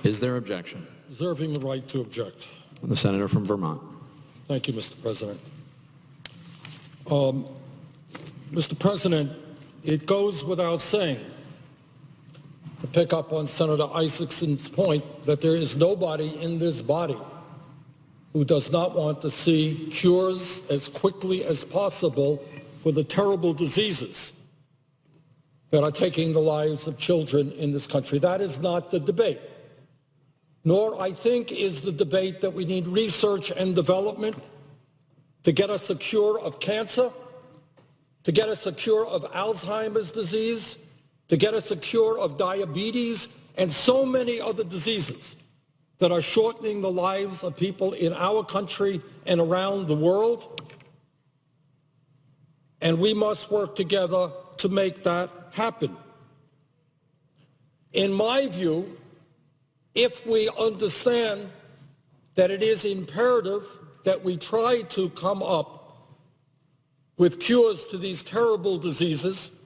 Is there objection? Reserving the right to object. The senator from Vermont. Thank you, Mr. President. Mr. President, it goes without saying, to pick up on Senator Isaacson's point, that there is nobody in this body who does not want to see cures as quickly as possible for the terrible diseases that are taking the lives of children in this country. That is not the debate. Nor, I think, is the debate that we need research and development to get us a cure of cancer, to get us a cure of Alzheimer's disease, to get us a cure of diabetes, and so many other diseases that are shortening the lives of people in our country and around the world. And we must work together to make that happen. In my view, if we understand that it is imperative that we try to come up with cures to these terrible diseases,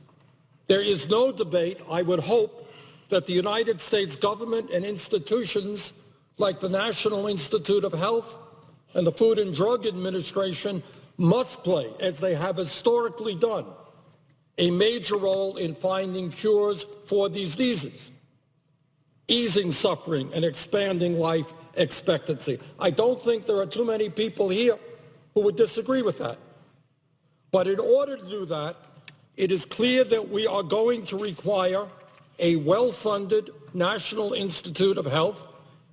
there is no debate, I would hope, that the United States government and institutions like the National Institute of Health and the Food and Drug Administration must play, as they have historically done, a major role in finding cures for these diseases, easing suffering and expanding life expectancy. I don't think there are too many people here who would disagree with that. But in order to do that, it is clear that we are going to require a well-funded National Institute of Health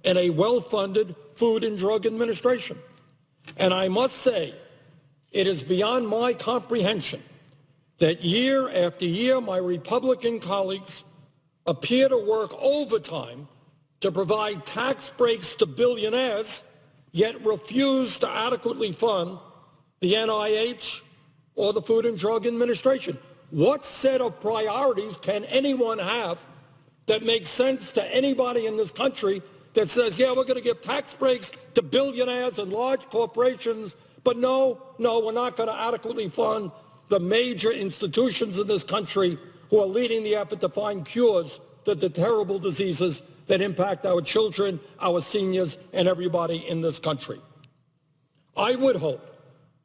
and a well-funded Food and Drug Administration. And I must say, it is beyond my comprehension that year after year my Republican colleagues appear to work overtime to provide tax breaks to billionaires, yet refuse to adequately fund the NIH or the Food and Drug Administration. What set of priorities can anyone have that makes sense to anybody in this country that says, yeah, we're going to give tax breaks to billionaires and large corporations, but no, we're not going to adequately fund the major institutions in this country who are leading the effort to find cures to the terrible diseases that impact our children, our seniors, and everybody in this country. I would hope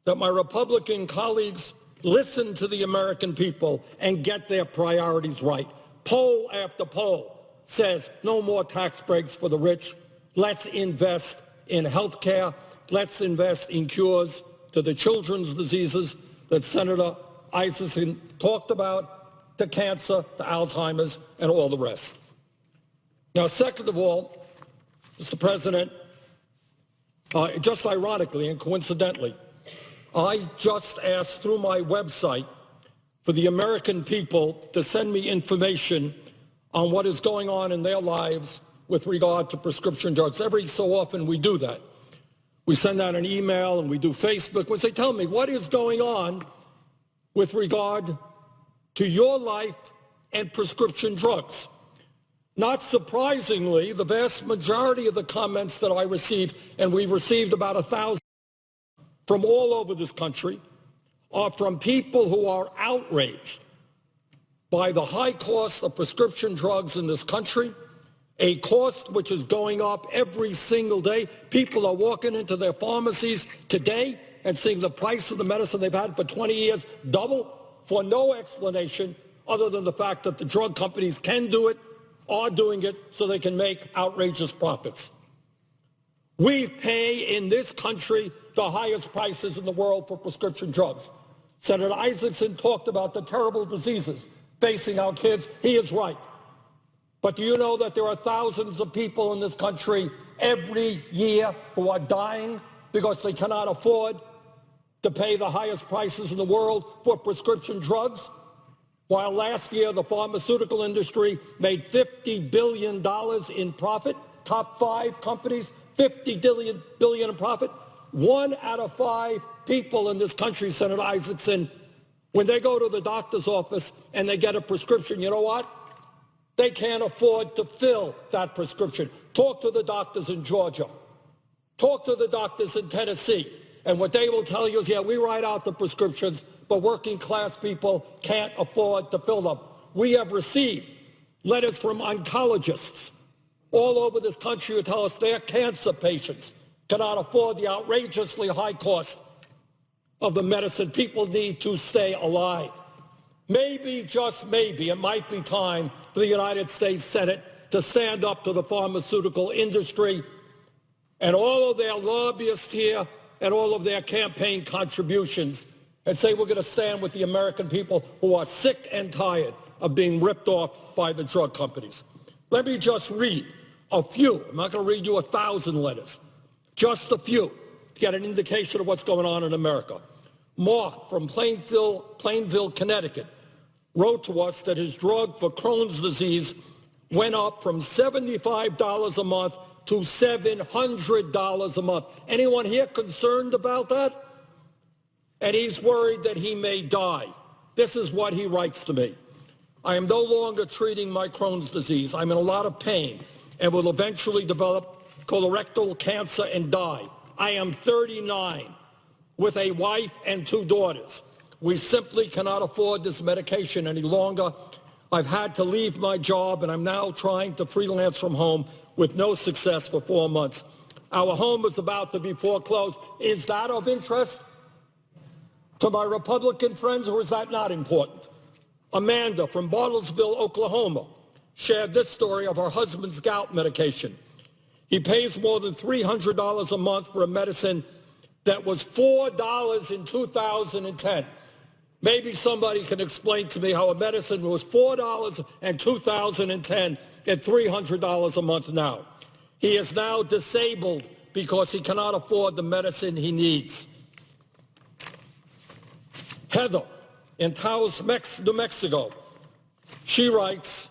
that my Republican colleagues listen to the American people and get their priorities right. Poll after poll says no more tax breaks for the rich. Let's invest in health care. Let's invest in cures to the children's diseases that Senator Isaacson talked about, to cancer, to Alzheimer's, and all the rest. Now, second of all, Mr. President, just ironically and coincidentally, I just asked through my website for the American people to send me information on what is going on in their lives with regard to prescription drugs. Every so often we do that. We send out an email and we do Facebook. We say, tell me, what is going on with regard to your life and prescription drugs? Not surprisingly, the vast majority of the comments that I received, and we've received about 1,000 from all over this country, are from people who are outraged by the high cost of prescription drugs in this country, a cost which is going up every single day. People are walking into their pharmacies today and seeing the price of the medicine they've had for 20 years double for no explanation other than the fact that the drug companies can do it, are doing it, so they can make outrageous profits. We pay in this country the highest prices in the world for prescription drugs. Senator Isaacson talked about the terrible diseases facing our kids. He is right. But do you know that there are thousands of people in this country every year who are dying because they cannot afford to pay the highest prices in the world for prescription drugs? While last year the pharmaceutical industry made $50 billion in profit, top 5 companies, $50 billion in profit. 1 out of 5 people in this country, Senator Isaacson, when they go to the doctor's office and they get a prescription, you know what? They can't afford to fill that prescription. Talk to the doctors in Georgia. Talk to the doctors in Tennessee. And what they will tell you is, yeah, we write out the prescriptions, but working class people can't afford to fill them. We have received letters from oncologists all over this country who tell us their cancer patients cannot afford the outrageously high cost of the medicine people need to stay alive. Maybe, just maybe, it might be time for the United States Senate to stand up to the pharmaceutical industry and all of their lobbyists here and all of their campaign contributions and say we're going to stand with the American people who are sick and tired of being ripped off by the drug companies. Let me just read a few. I'm not going to read you 1,000 letters. Just a few to get an indication of what's going on in America. Mark from Plainville, Connecticut, wrote to us that his drug for Crohn's disease went up from $75 a month to $700 a month. Anyone here concerned about that? And he's worried that he may die. This is what he writes to me. I am no longer treating my Crohn's disease. I'm in a lot of pain and will eventually develop colorectal cancer and die. I am 39 with a wife and 2 daughters. We simply cannot afford this medication any longer. I've had to leave my job and I'm now trying to freelance from home with no success for 4 months. Our home is about to be foreclosed. Is that of interest to my Republican friends, or is that not important? Amanda from Bartlesville, Oklahoma, shared this story of her husband's gout medication. He pays more than $300 a month for a medicine that was $4 in 2010. Maybe somebody can explain to me how a medicine was $4 in 2010 and $300 a month now. He is now disabled because he cannot afford the medicine he needs. Heather in Taos, New Mexico, she writes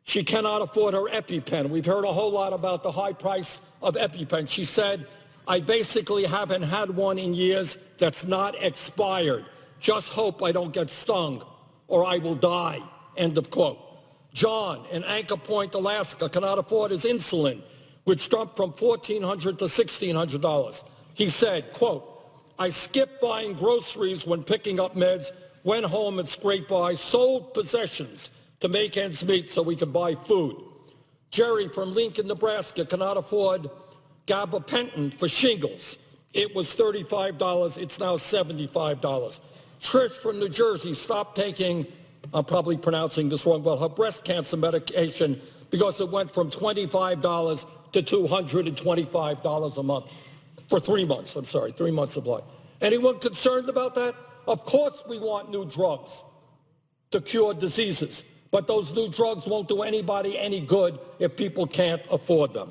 she cannot afford her EpiPen. We've heard a whole lot about the high price of EpiPen. She said, I basically haven't had one in years that's not expired. Just hope I don't get stung or I will die, end of quote. John in Anchor Point, Alaska, cannot afford his insulin, which jumped from $1,400 to $1,600. He said, quote, I skipped buying groceries when picking up meds, went home and scraped by, sold possessions to make ends meet so we could buy food. Jerry from Lincoln, Nebraska, cannot afford gabapentin for shingles. It was $35. It's now $75. Trish from New Jersey stopped taking, I'm probably pronouncing this wrong, well, her breast cancer medication because it went from $25 to $225 a month for 3 months. 3 months supply. Anyone concerned about that? Of course we want new drugs to cure diseases, but those new drugs won't do anybody any good if people can't afford them.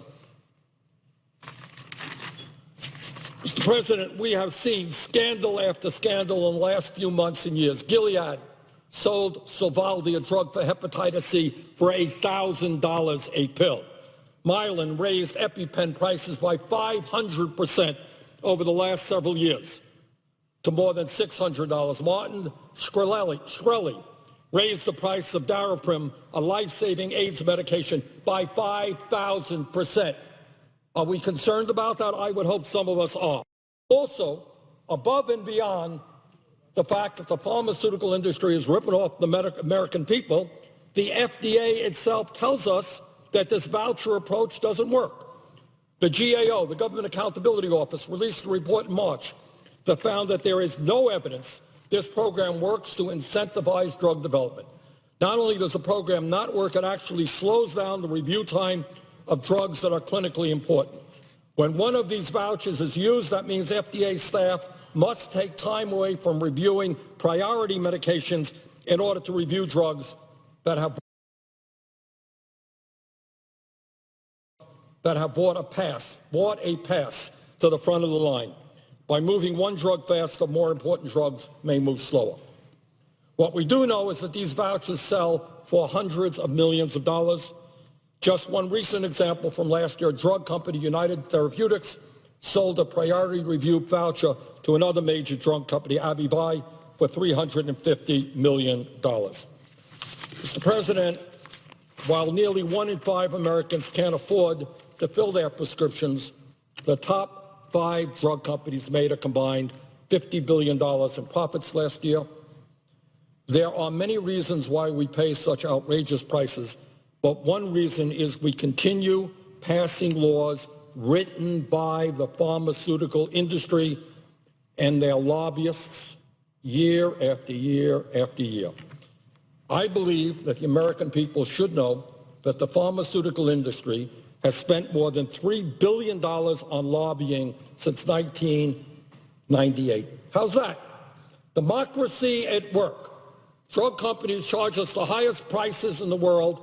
Mr. President, we have seen scandal after scandal in the last few months and years. Gilead sold Sovaldi, a drug for hepatitis C, for $1,000 a pill. Mylan raised EpiPen prices by 500% over the last several years to more than $600. Martin Shkreli raised the price of Daraprim, a life-saving AIDS medication, by 5,000%. Are we concerned about that? I would hope some of us are. Also, above and beyond the fact that the pharmaceutical industry is ripping off the American people, the FDA itself tells us that this voucher approach doesn't work. The GAO, the Government Accountability Office, released a report in March that found that there is no evidence this program works to incentivize drug development. Not only does the program not work, it actually slows down the review time of drugs that are clinically important. When one of these vouchers is used, that means FDA staff must take time away from reviewing priority medications in order to review drugs that have bought a pass to the front of the line. By moving one drug faster, more important drugs may move slower. What we do know is that these vouchers sell for hundreds of millions of dollars. Just one recent example from last year, drug company United Therapeutics sold a priority review voucher to another major drug company, Abivai, for $350 million. Mr. President, while nearly 1 in 5 Americans can't afford to fill their prescriptions, the top 5 drug companies made a combined $50 billion in profits last year. There are many reasons why we pay such outrageous prices, But one reason is we continue passing laws written by the pharmaceutical industry and their lobbyists year after year after year. I believe that the American people should know that the pharmaceutical industry has spent more than $3 billion on lobbying since 1998. How's that? Democracy at work. Drug companies charge us the highest prices in the world,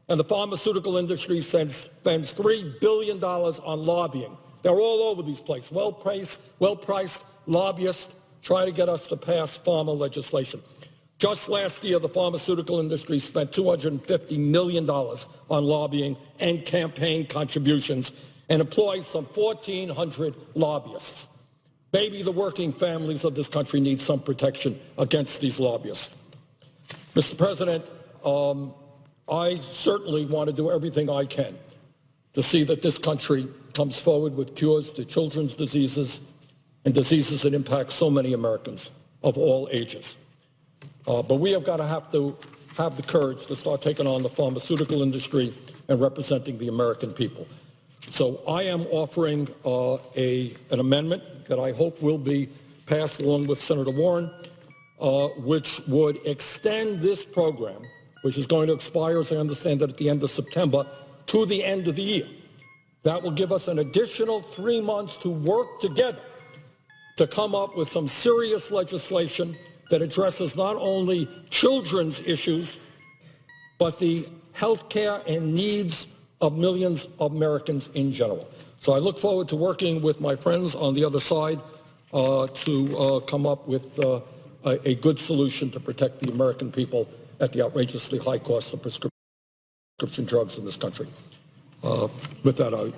and the pharmaceutical industry spends $3 billion on lobbying. They're all over these places. Well-priced lobbyists try to get us to pass pharma legislation. Just last year, the pharmaceutical industry spent $250 million on lobbying and campaign contributions and employs some 1,400 lobbyists. Maybe the working families of this country need some protection against these lobbyists. Mr. President, I certainly want to do everything I can to see that this country comes forward with cures to children's diseases and diseases that impact so many Americans of all ages. But we have got to have the courage to start taking on the pharmaceutical industry and representing the American people. So I am offering an amendment that I hope will be passed along with Senator Warren, which would extend this program, which is going to expire, as I understand it, at the end of September, to the end of the year. That will give us an additional 3 months to work together to come up with some serious legislation that addresses not only children's issues, but the health care and needs of millions of Americans in general. So I look forward to working with my friends on the other side to come up with a good solution to protect the American people at the outrageously high cost of prescription drugs in this country. With that, I